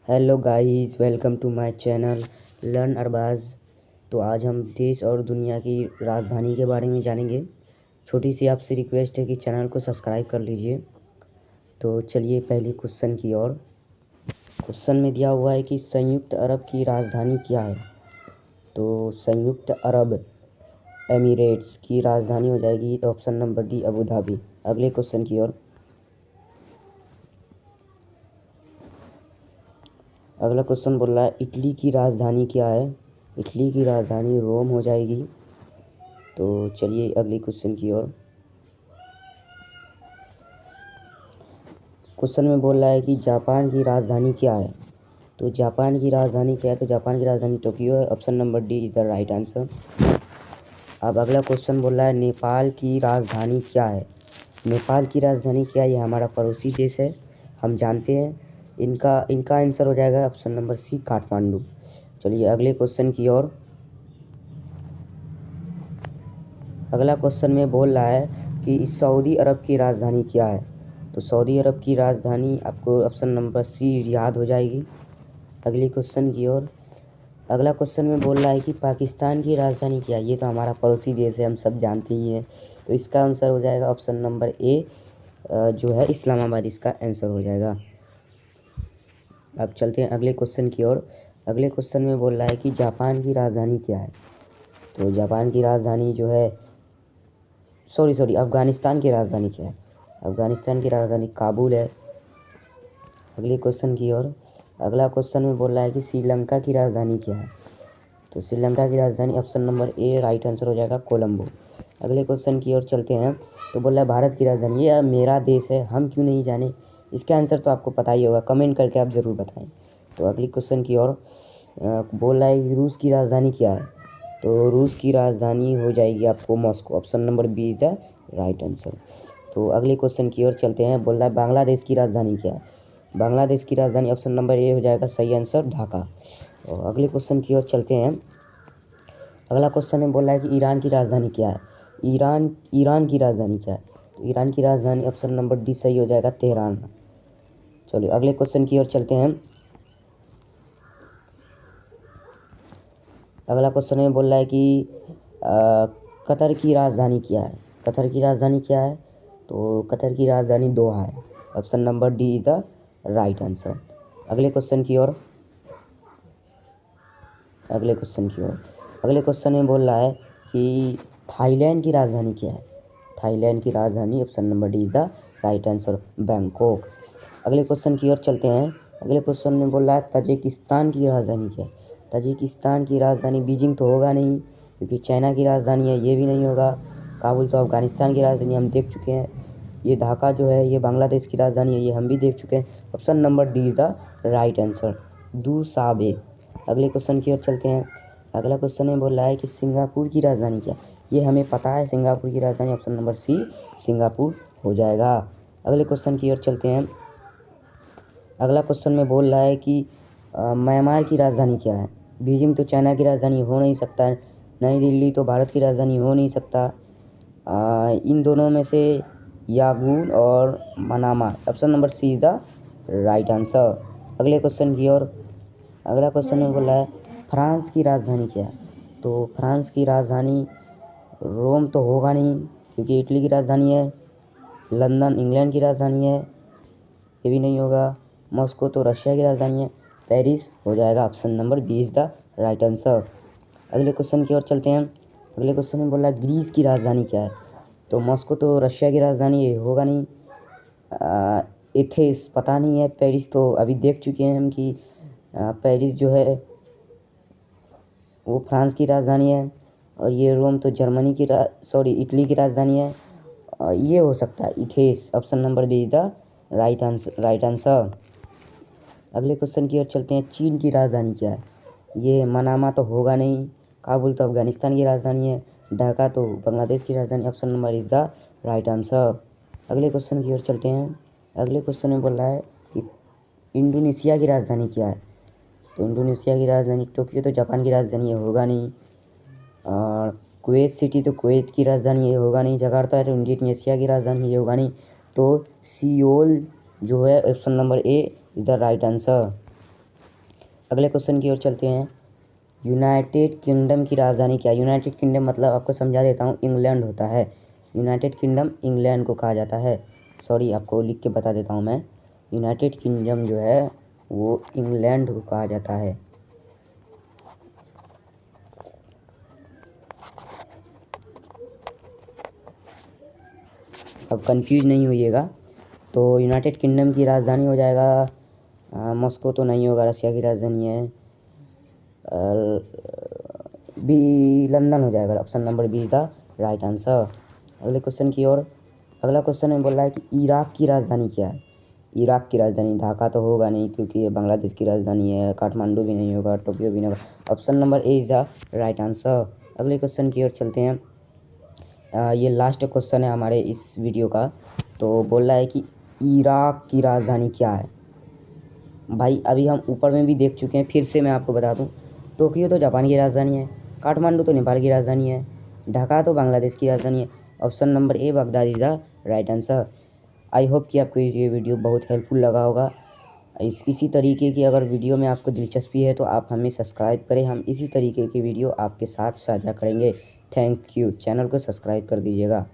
Hello guys, welcome to my channel learn Arbaz. तो आज हम देश और दुनिया की राजधानी के बारे में जानेंगे। छोटी सी आपसे रिक्वेस्ट है कि चैनल को सब्सक्राइब कर लीजिए। तो चलिए पहले क्वेश्चन की ओर। क्वेश्चन में दिया हुआ है कि संयुक्त अरब की राजधानी क्या है। तो संयुक्त अरब एमिरेट्स की राजधानी हो जाएगी option number D, Abu Dhabi. अगले क्वेश्चन की ओर। अगला क्वेश्चन बोल रहा है इटली की राजधानी क्या है। इटली की राजधानी रोम हो जाएगी। तो चलिए अगले क्वेश्चन की ओर। क्वेश्चन में बोल रहा है कि जापान की राजधानी क्या है। तो जापान की राजधानी क्या है, तो जापान की राजधानी टोक्यो है। Option number D is the right answer. अब अगला क्वेश्चन बोल रहा है नेपाल की राजधानी क्या है। नेपाल की राजधानी क्या है, ये हमारा पड़ोसी देश है, हम जानते हैं। इनका आंसर हो जाएगा ऑप्शन नंबर सी, काठमांडू। चलिए अगले क्वेश्चन की ओर। अगला क्वेश्चन में बोल रहा है कि सऊदी अरब की राजधानी क्या है। तो सऊदी अरब की राजधानी आपको ऑप्शन नंबर सी रियाद हो जाएगी। अगले क्वेश्चन की ओर। अगला क्वेश्चन में बोल रहा है कि पाकिस्तान की राजधानी क्या है। ये तो हमारा पड़ोसी देश है, हम सब जानते ही हैं। तो इसका आंसर हो जाएगा ऑप्शन नंबर ए, जो है इस्लामाबाद, इसका आंसर हो जाएगा। अब चलते हैं अगले क्वेश्चन की ओर। अगले क्वेश्चन में बोल रहा है कि जापान की राजधानी क्या है। तो जापान की राजधानी जो है अफगानिस्तान की राजधानी क्या है। अफगानिस्तान की राजधानी काबुल है। अगले क्वेश्चन की ओर। अगला क्वेश्चन में बोल रहा है कि श्रीलंका की राजधानी क्या है। तो श्रीलंका की राजधानी option number A right answer हो जाएगा, कोलंबो। अगले क्वेश्चन की ओर चलते हैं। तो बोल रहा है भारत की राजधानी, ये मेरा देश है, हम क्यों नहीं जाने। इसका आंसर तो आपको पता ही होगा, कमेंट करके आप ज़रूर बताएं। तो अगले क्वेश्चन की ओर। बोल रहा है कि रूस की राजधानी क्या है। तो रूस की राजधानी हो जाएगी आपको Moscow. Option number B is the right answer. तो अगले क्वेश्चन की ओर चलते हैं। बोल रहा है बांग्लादेश की राजधानी क्या है। बांग्लादेश की राजधानी ऑप्शन नंबर ए हो जाएगा सही आंसर, ढाका। और अगले क्वेश्चन की ओर चलते हैं। अगला क्वेश्चन में बोल रहा है कि ईरान की राजधानी क्या है। ईरान की राजधानी क्या है। तो ईरान की राजधानी ऑप्शन नंबर डी सही हो जाएगा, तेहरान। चलिए अगले क्वेश्चन की ओर चलते हैं। अगला क्वेश्चन में बोल रहा है कि कतर की राजधानी क्या है। कतर की राजधानी क्या है। तो कतर की राजधानी दोहा है। Option number D is the right answer. अगले क्वेश्चन की ओर। अगले क्वेश्चन में बोल रहा है कि थाईलैंड की राजधानी क्या है। थाईलैंड की राजधानी option number D is the right answer, Bangkok. अगले क्वेश्चन की ओर चलते हैं। अगले क्वेश्चन में बोल रहा है तजिकिस्तान की राजधानी क्या है। तजिकिस्तान की राजधानी बीजिंग तो होगा नहीं, क्योंकि चाइना की राजधानी है, ये भी नहीं होगा। काबुल तो अफगानिस्तान की राजधानी हम देख चुके हैं। ये ढाका जो है ये बांग्लादेश की राजधानी है, ये हम भी देख चुके हैं। Option number D is the right answer, Dushanbe. अगले क्वेश्चन की ओर चलते हैं। अगला क्वेश्चन में बोल रहा है कि सिंगापुर की राजधानी क्या है। ये हमें पता है, सिंगापुर की राजधानी ऑप्शन नंबर सी, सिंगापुर हो जाएगा। अगले क्वेश्चन की ओर चलते हैं। अगला क्वेश्चन में बोल रहा है कि म्यांमार की राजधानी क्या है। बीजिंग तो चाइना की राजधानी हो नहीं सकता, नई दिल्ली तो भारत की राजधानी हो नहीं सकता। इन दोनों में से यागून और Manama, option number C is the right answer. अगले क्वेश्चन की ओर। अगला क्वेश्चन में बोला है फ्रांस की राजधानी क्या है। तो फ्रांस की राजधानी रोम तो होगा नहीं, क्योंकि इटली की राजधानी है। लंदन इंग्लैंड की राजधानी है, ये भी नहीं होगा। मॉस्को तो रशिया की राजधानी है। पेरिस हो जाएगा, option number B is the right answer. अगले क्वेश्चन की ओर चलते हैं। अगले क्वेश्चन में बोला ग्रीस की राजधानी क्या है। तो मॉस्को तो रशिया की राजधानी है, होगा नहीं। एथेंस पता नहीं है। पेरिस तो अभी देख चुके हैं हम कि पेरिस जो है वो फ्रांस की राजधानी है। और ये रोम तो जर्मनी की इटली की राजधानी है। ये हो सकता है Athens, option number B is the right answer. अगले क्वेश्चन की ओर चलते हैं। चीन की राजधानी क्या है। ये मनामा तो होगा नहीं। काबुल तो अफगानिस्तान की राजधानी है। ढाका तो बांग्लादेश की राजधानी, option number is the right answer. अगले क्वेश्चन की ओर चलते हैं। अगले क्वेश्चन में बोल रहा है कि इंडोनेशिया की राजधानी क्या है। तो इंडोनेशिया की राजधानी। टोक्यो तो जापान की राजधानी है, होगा नहीं। और कुवैत सिटी तो कुवैत की राजधानी है, होगा नहीं। जकार्ता तो इंडोनेशिया की राजधानी है, होगा नहीं। तो सियोल जो है option number A is the right answer. अगले क्वेश्चन की ओर चलते हैं। यूनाइटेड किंगडम की राजधानी क्या है? यूनाइटेड किंगडम मतलब आपको समझा देता हूँ, इंग्लैंड होता है। यूनाइटेड किंगडम इंग्लैंड को कहा जाता है। सॉरी, आपको लिख के बता देता हूँ मैं। यूनाइटेड किंगडम जो है वो इंग्लैंड को कहा जाता है। अब कंफ्यूज नहीं होइएगा। तो यूनाइटेड किंगडम की राजधानी हो जाएगा मॉस्को तो नहीं होगा, रशिया की राजधानी है। बी लंदन हो जाएगा। Option number B is the right answer. अगले क्वेश्चन की ओर। अगला क्वेश्चन में बोल रहा है कि इराक की राजधानी क्या है? इराक की राजधानी ढाका तो होगा नहीं, क्योंकि ये बांग्लादेश की राजधानी है। काठमांडू भी नहीं होगा, टोक्यो भी नहीं होगा। Option number A is the right answer. अगले क्वेश्चन की ओर चलते हैं। ये लास्ट क्वेश्चन है हमारे इस वीडियो का। तो बोल रहा है कि इराक की राजधानी क्या है? भाई अभी हम ऊपर में भी देख चुके हैं, फिर से मैं आपको बता दूं। टोक्यो तो जापान की राजधानी है, काठमांडू तो नेपाल की राजधानी है, ढाका तो बांग्लादेश की राजधानी है। Option number A Baghdad is the right answer. I hope कि आपको ये वीडियो बहुत हेल्पफुल लगा होगा। इसी तरीके की अगर वीडियो में आपको दिलचस्पी है तो आप हमें सब्सक्राइब करें, हम इसी तरीके की वीडियो आपके साथ साझा करेंगे। Thank you. चैनल को सब्सक्राइब कर दीजिएगा।